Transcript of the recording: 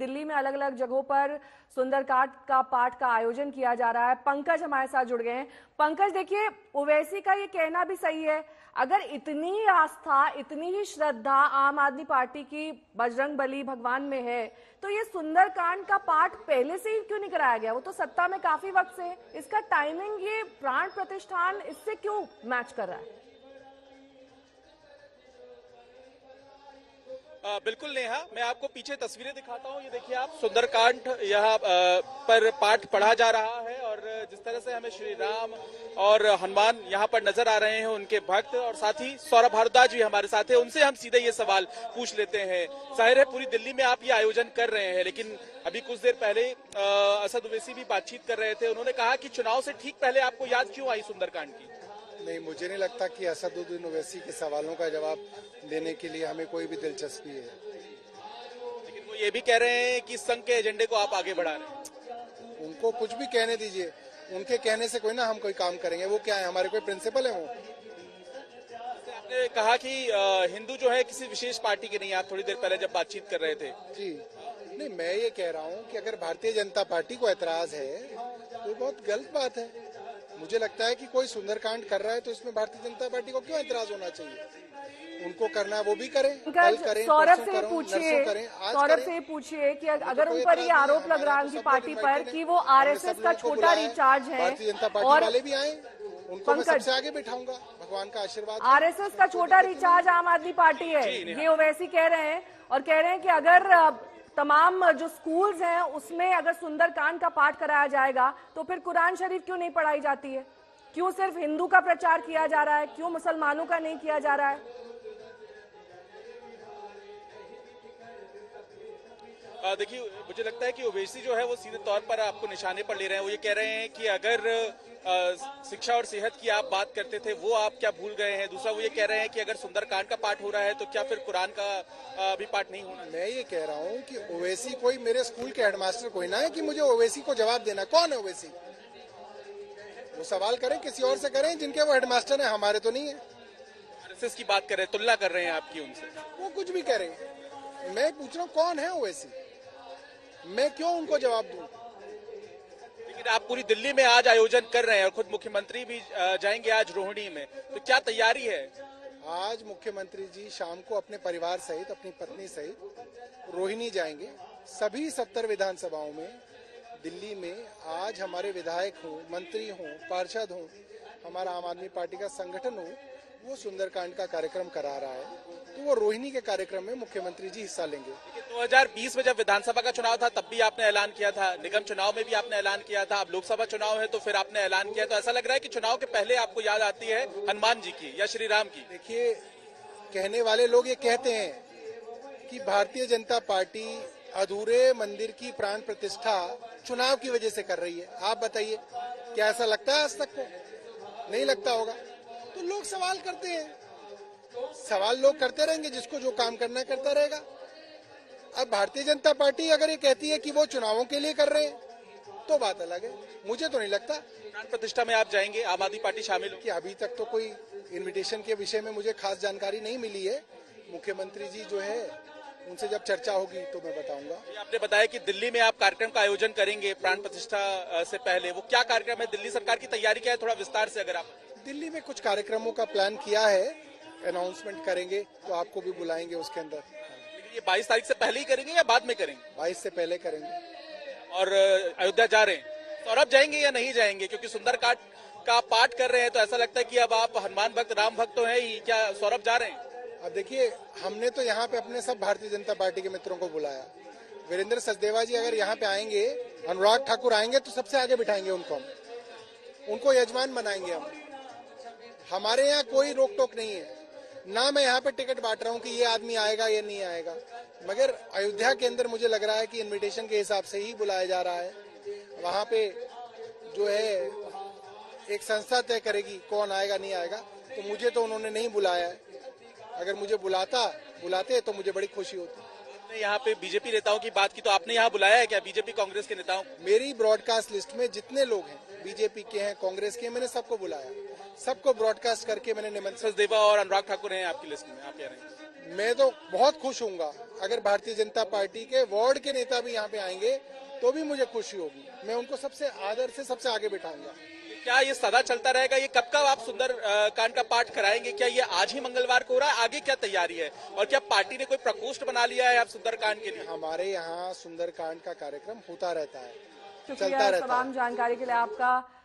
दिल्ली में अलग अलग जगहों पर सुंदरकांड का पाठ का आयोजन किया जा रहा है। पंकज हमारे साथ जुड़ गए हैं। पंकज, देखिए, ओवैसी का ये कहना भी सही है, अगर इतनी ही आस्था, इतनी ही श्रद्धा आम आदमी पार्टी की बजरंगबली भगवान में है, तो ये सुंदरकांड का पाठ पहले से ही क्यों नहीं कराया गया? वो तो सत्ता में काफी वक्त से है, इसका टाइमिंग, ये प्राण प्रतिष्ठान इससे क्यों मैच कर रहा है? बिल्कुल नेहा, मैं आपको पीछे तस्वीरें दिखाता हूँ। ये देखिए आप, सुंदरकांड यहाँ पर पाठ पढ़ा जा रहा है और जिस तरह से हमें श्री राम और हनुमान यहाँ पर नजर आ रहे हैं, उनके भक्त, और साथ ही सौरभ भारद्वाज भी हमारे साथ है, उनसे हम सीधे ये सवाल पूछ लेते हैं। जाहिर है पूरी दिल्ली में आप ये आयोजन कर रहे हैं, लेकिन अभी कुछ देर पहले असद ओवैसी भी बातचीत कर रहे थे। उन्होंने कहा कि चुनाव से ठीक पहले आपको याद क्यों आई सुंदरकांड की? नहीं, मुझे नहीं लगता कि असदुद्दीन ओवैसी के सवालों का जवाब देने के लिए हमें कोई भी दिलचस्पी है। लेकिन वो ये भी कह रहे हैं कि संघ के एजेंडे को आप आगे बढ़ा रहे हैं। उनको कुछ भी कहने दीजिए, उनके कहने से कोई ना हम कोई काम करेंगे। वो क्या है, हमारे कोई प्रिंसिपल है? वो आपने कहा कि हिंदू जो है किसी विशेष पार्टी के नहीं, आप थोड़ी देर पहले जब बातचीत कर रहे थे। जी नहीं, मैं ये कह रहा हूँ कि अगर भारतीय जनता पार्टी को ऐतराज है तो बहुत गलत बात है। मुझे लगता है कि कोई सुंदरकांड कर रहा है तो इसमें भारतीय जनता पार्टी को क्यों ऐतराज होना चाहिए? उनको करना है वो भी करें, कल करें, सौरभ से पूछिए कि अगर उन पर ये आरोप लग रहा है उनकी पार्टी पर कि वो आरएसएस का छोटा रिचार्ज है, भारतीय जनता पार्टी वाले भी आए, उनको मैं सबसे आगे बिठाऊंगा, भगवान का आशीर्वाद। आरएसएस का छोटा रिचार्ज आम आदमी पार्टी है, ये ओवैसी कह रहे हैं, और कह रहे हैं कि अगर तमाम जो स्कूल्स हैं उसमें अगर सुंदरकांड का पाठ कराया जाएगा तो फिर कुरान शरीफ क्यों नहीं पढ़ाई जाती है? क्यों सिर्फ हिंदू का प्रचार किया जा रहा है? क्यों मुसलमानों का नहीं किया जा रहा है? देखिए, मुझे लगता है कि ओवैसी जो है वो सीधे तौर पर आपको निशाने पर ले रहे हैं। वो ये कह रहे हैं कि अगर शिक्षा और सेहत की आप बात करते थे, वो आप क्या भूल गए हैं? दूसरा, वो ये कह रहे हैं कि अगर सुंदरकांड का पाठ हो रहा है तो क्या फिर कुरान का भी पाठ नहीं होना? मैं ये कह रहा हूँ कि ओवैसी कोई मेरे स्कूल के हेडमास्टर कोई ना है कि मुझे ओवैसी को जवाब देना। कौन है ओवैसी? वो सवाल करें, किसी और से करें जिनके वो हेडमास्टर है, हमारे तो नहीं है। आरएसएस की बात कर रहे हैं, तुलना कर रहे हैं आपकी उनसे। वो कुछ भी करें, मैं पूछ रहा हूँ कौन है ओवैसी? मैं क्यों उनको जवाब दूं? लेकिन आप पूरी दिल्ली में आज आयोजन कर रहे हैं और खुद मुख्यमंत्री भी जाएंगे आज रोहिणी में, तो क्या तैयारी है? आज मुख्यमंत्री जी शाम को अपने परिवार सहित, अपनी पत्नी सहित रोहिणी जाएंगे। सभी 70 विधानसभाओं में दिल्ली में आज हमारे विधायक हों, मंत्री हों, पार्षद हों, हमारा आम आदमी पार्टी का संगठन हो, वो सुंदरकांड का कार्यक्रम करा रहा है, तो वो रोहिणी के कार्यक्रम में मुख्यमंत्री जी हिस्सा लेंगे। 2020 में जब विधानसभा का चुनाव था तब भी आपने ऐलान किया था, निगम चुनाव में भी आपने ऐलान किया था, अब लोकसभा चुनाव है तो फिर आपने ऐलान किया, तो ऐसा लग रहा है कि चुनाव के पहले आपको याद आती है हनुमान जी की या श्री राम की? देखिए, कहने वाले लोग ये कहते हैं कि भारतीय जनता पार्टी अधूरे मंदिर की प्राण प्रतिष्ठा चुनाव की वजह से कर रही है। आप बताइए, क्या ऐसा लगता है आज तक को? नहीं लगता होगा। तो लोग सवाल करते हैं, सवाल लोग करते रहेंगे, जिसको जो काम करना करता रहेगा। अब भारतीय जनता पार्टी अगर ये कहती है कि वो चुनावों के लिए कर रहे हैं तो बात अलग है, मुझे तो नहीं लगता। प्राण प्रतिष्ठा में आप जाएंगे, आम आदमी पार्टी शामिल होगी? अभी तक तो कोई इनविटेशन के विषय में मुझे खास जानकारी नहीं मिली है। मुख्यमंत्री जी जो है उनसे जब चर्चा होगी तो मैं बताऊंगा। आपने बताया कि दिल्ली में आप कार्यक्रम का आयोजन करेंगे प्राण प्रतिष्ठा से पहले, वो क्या कार्यक्रम है? दिल्ली सरकार की तैयारी क्या है, थोड़ा विस्तार से अगर आप। दिल्ली में कुछ कार्यक्रमों का प्लान किया है, अनाउंसमेंट करेंगे तो आपको भी बुलाएंगे उसके अंदर। लेकिन ये 22 तारीख से पहले ही करेंगे या बाद में करेंगे? 22 से पहले करेंगे। और अयोध्या जा रहे हैं, सौरभ जाएंगे या नहीं जाएंगे? क्योंकि सुंदरकांड का पाठ कर रहे हैं तो ऐसा लगता है कि अब आप हनुमान भक्त, राम भक्त तो है ही, क्या सौरभ जा रहे हैं? अब देखिए, हमने तो यहाँ पे अपने सब भारतीय जनता पार्टी के मित्रों को बुलाया। वीरेंद्र सचदेवा जी अगर यहाँ पे आएंगे, अनुराग ठाकुर आएंगे तो सबसे आगे बिठाएंगे उनको यजमान बनाएंगे हम। हमारे यहाँ कोई रोक टोक नहीं है, ना मैं यहाँ पे टिकट बांट रहा हूँ कि ये आदमी आएगा या नहीं आएगा, मगर अयोध्या के अंदर मुझे लग रहा है कि इनविटेशन के हिसाब से ही बुलाया जा रहा है। वहाँ पे जो है एक संस्था तय करेगी कौन आएगा नहीं आएगा, तो मुझे तो उन्होंने नहीं बुलाया है। अगर मुझे बुलाते तो मुझे बड़ी खुशी होती। आपने यहाँ पे बीजेपी नेताओं की बात की, तो आपने यहाँ बुलाया है क्या बीजेपी कांग्रेस के नेताओं? मेरी ब्रॉडकास्ट लिस्ट में जितने लोग हैं, बीजेपी के हैं, कांग्रेस के हैं, मैंने सबको बुलाया, सबको ब्रॉडकास्ट करके मैंने निमंत्रण। सचदेवा और अनुराग ठाकुर हैं आपकी लिस्ट में, आप कह रहे हैं? मैं तो बहुत खुश हूँगा अगर भारतीय जनता पार्टी के वार्ड के नेता भी यहाँ पे आएंगे तो भी मुझे खुशी होगी। मैं उनको सबसे आदर से सबसे आगे बिठाऊंगा। क्या ये सदा चलता रहेगा? ये कब कब आप सुंदर कांड का पाठ कराएंगे? क्या ये आज ही मंगलवार को हो रहा है? आगे क्या तैयारी है और क्या पार्टी ने कोई प्रकोष्ठ बना लिया है आप सुंदर कांड के लिए? हमारे यहाँ सुंदर कांड का कार्यक्रम होता रहता है, शुक्रिया चलता रहता है। तमाम जानकारी के लिए आपका।